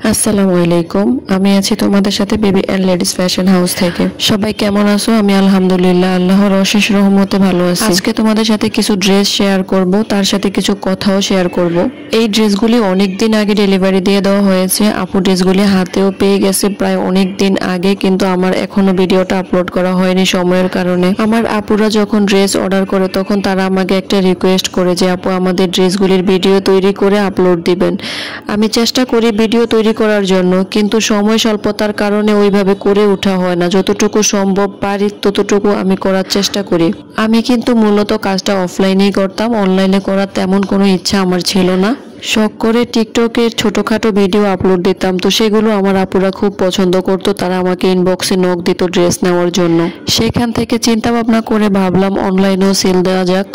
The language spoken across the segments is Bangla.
আসসালামু আলাইকুম। আমি আছি তোমাদের সাথে baby and ladies fashion house থেকে। সবাই কেমন আছো? আমি আলহামদুলিল্লাহ আল্লাহর অশেষ রহমতে ভালো আছি। আজকে তোমাদের সাথে কিছু ড্রেস শেয়ার করব, তার সাথে কিছু কথাও শেয়ার করব। এই ড্রেসগুলি অনেক দিন আগে ডেলিভারি দিয়ে দেওয়া হয়েছে। আপু ড্রেসগুলি হাতেও পেয়ে গেছে প্রায় অনেক দিন আগে, কিন্তু আমার এখনো ভিডিওটা আপলোড করা হয়নি সময়ের কারণে। আমার আপুরা যখন ড্রেস অর্ডার করে তখন তারা আমাকে একটা রিকোয়েস্ট করে যে আপু আমাদের ড্রেসগুলির ভিডিও তৈরি করে আপলোড দিবেন। আমি চেষ্টা করি ভিডিও তৈরি করার জন্য, কিন্তু সময় স্বল্পতার কারণে ওইভাবে করে ওঠা হয় না। যতটুকু সম্ভব পারি ততটুকু আমি করার চেষ্টা করি। আমি কিন্তু মূলত কাজটা অফলাইনেই করতাম, অনলাইনে করার তেমন কোনো ইচ্ছা আমার ছিল না। শখ করে টিকটকের ছোটখাটো ভিডিও আপলোড দিতাম, তো সেগুলো আমার আপুরা খুব পছন্দ করতো। তারা আমাকে ইনবক্সে নক দিত ড্রেস নেওয়ার জন্য। সেখান থেকে চিন্তা ভাবনা করে ভাবলাম অনলাইনেও সেল দেওয়া যাক।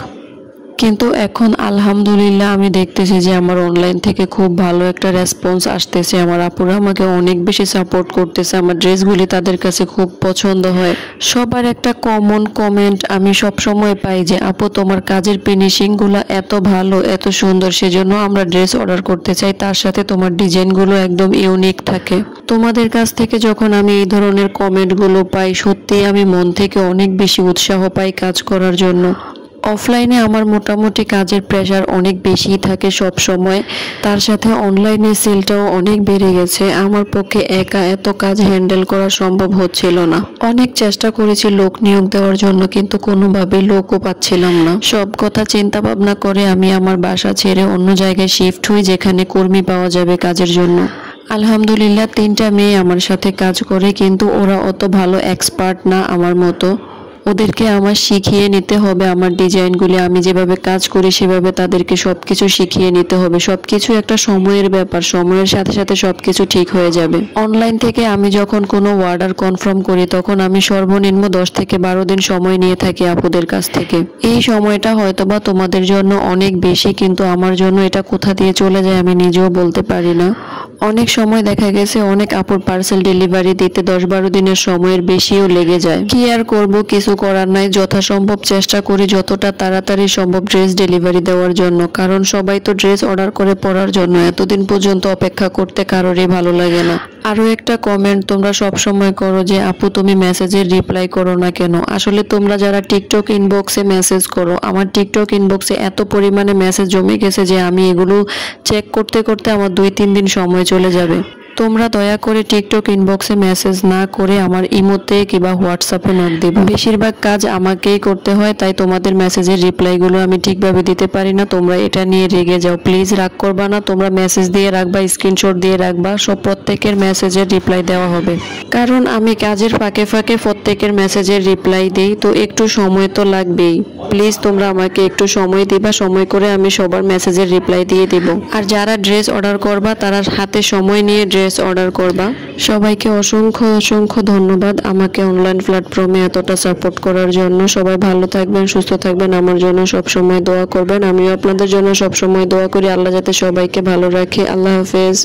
কিন্তু এখন আলহামদুলিল্লাহ আমি দেখতেছি যে আমার অনলাইন থেকে খুব ভালো একটা রেসপন্স আসতেছে। আমার আপুরা আমাকে অনেক বেশি সাপোর্ট করতেছে। আমার ড্রেসগুলি তাদের কাছে খুব পছন্দ হয়। সবার একটা কমন কমেন্ট আমি সব সময় পাই যে আপু তোমার কাজের ফিনিশিংগুলো এত ভালো, এত সুন্দর, সেজন্য আমরা ড্রেস অর্ডার করতে চাই। তার সাথে তোমার ডিজাইনগুলো একদম ইউনিক থাকে। তোমাদের কাছ থেকে যখন আমি এই ধরনের কমেন্টগুলো পাই, সত্যি আমি মন থেকে অনেক বেশি উৎসাহ পাই কাজ করার জন্য। অফলাইনে আমার মোটামুটি কাজের প্রেশার অনেক বেশিই থাকে সব সময়। তার সাথে অনলাইনে সেলটাও অনেক বেড়ে গেছে। আমার পক্ষে একা এত কাজ হ্যান্ডেল করা সম্ভব হচ্ছিল না। অনেক চেষ্টা করেছি লোক নিয়োগ দেওয়ার জন্য, কিন্তু কোনোভাবেই লোকও পাচ্ছিলাম না। সব কথা চিন্তা ভাবনা করে আমি আমার বাসা ছেড়ে অন্য জায়গায় শিফট হই, যেখানে কর্মী পাওয়া যাবে কাজের জন্য। আলহামদুলিল্লাহ 3টা মেয়ে আমার সাথে কাজ করে, কিন্তু ওরা অত ভালো এক্সপার্ট না আমার মতো। ওদেরকে আমার শিখিয়ে নিতে হবে আমার ডিজাইনগুলি। আমি যেভাবে কাজ করি সেভাবে তাদেরকে সবকিছু শিখিয়ে নিতে হবে। সবকিছু একটা সময়ের ব্যাপার, সময়ের সাথে সাথে সবকিছু ঠিক হয়ে যাবে। অনলাইন থেকে আমি যখন কোনো অর্ডার কনফার্ম করি তখন আমি সর্বনিম্ন 10 থেকে 12 দিন সময় নিয়ে থাকি আপুদের কাছ থেকে। এই সময়টা হয়তোবা তোমাদের জন্য অনেক বেশি, কিন্তু আমার জন্য এটা কোথা দিয়ে চলে যায় আমি নিজেও বলতে পারি না। অনেক সময় দেখা গেছে অনেক আপুর পার্সেল ডেলিভারি দিতে 10-12 দিনের সময়ের বেশিও লেগে যায়। কি আর করব, কিছু করার নাই। যথাসম্ভব চেষ্টা করি যতটা তাড়াতাড়ি সম্ভব ড্রেস ডেলিভারি দেওয়ার জন্য, কারণ সবাই তো ড্রেস অর্ডার করে পরার জন্য। এতদিন পর্যন্ত অপেক্ষা করতে কারোরই ভালো লাগে না। আরও একটা কমেন্ট তোমরা সব সময় করো যে আপু তুমি মেসেজের রিপ্লাই করো না কেন? আসলে তোমরা যারা টিকটক ইনবক্সে মেসেজ করো, আমার টিকটক ইনবক্সে এত পরিমাণে মেসেজ জমে গেছে যে আমি এগুলো চেক করতে করতে আমার 2-3 দিন সময় চলে যাবে। তোমরা দয়া করে টিকটক ইনবক্সে মেসেজ না করে আমার ইমোতে কিংবা হোয়াটসঅ্যাপে নক দিবে। বেশিরভাগ কাজ আমাকেই করতে হয়, তাই তোমাদের মেসেজের রিপ্লাইগুলো আমি ঠিকভাবে দিতে পারি না। তোমরা এটা নিয়ে রেগে যাও, প্লিজ রাগ করবা না। তোমরা মেসেজ দিয়ে রাখবা, স্ক্রিনশট দিয়ে রাখবা, সব প্রত্যেকের মেসেজের রিপ্লাই দেওয়া হবে। কারণ আমি কাজের ফাঁকে ফাঁকে প্রত্যেকের মেসেজের রিপ্লাই দিই, তো একটু সময় তো লাগবেই। প্লিজ তোমরা আমাকে একটু সময় দিবা, সময় করে আমি সবার মেসেজের রিপ্লাই দিয়ে দিব। আর যারা ড্রেস অর্ডার করবা তারা হাতে সময় নিয়ে ড্রেস অর্ডার করবা। সবাইকে অসংখ্য অসংখ্য ধন্যবাদ আমাকে অনলাইন প্ল্যাটফর্মে এতটা সাপোর্ট করার জন্য। সবাই ভালো থাকবেন, সুস্থ থাকবেন, আমার জন্য সবসময় দোয়া করবেন। আমিও আপনাদের জন্য সবসময় দোয়া করি। আল্লাহ যাতে সবাইকে ভালো রাখে। আল্লাহ হাফেজ।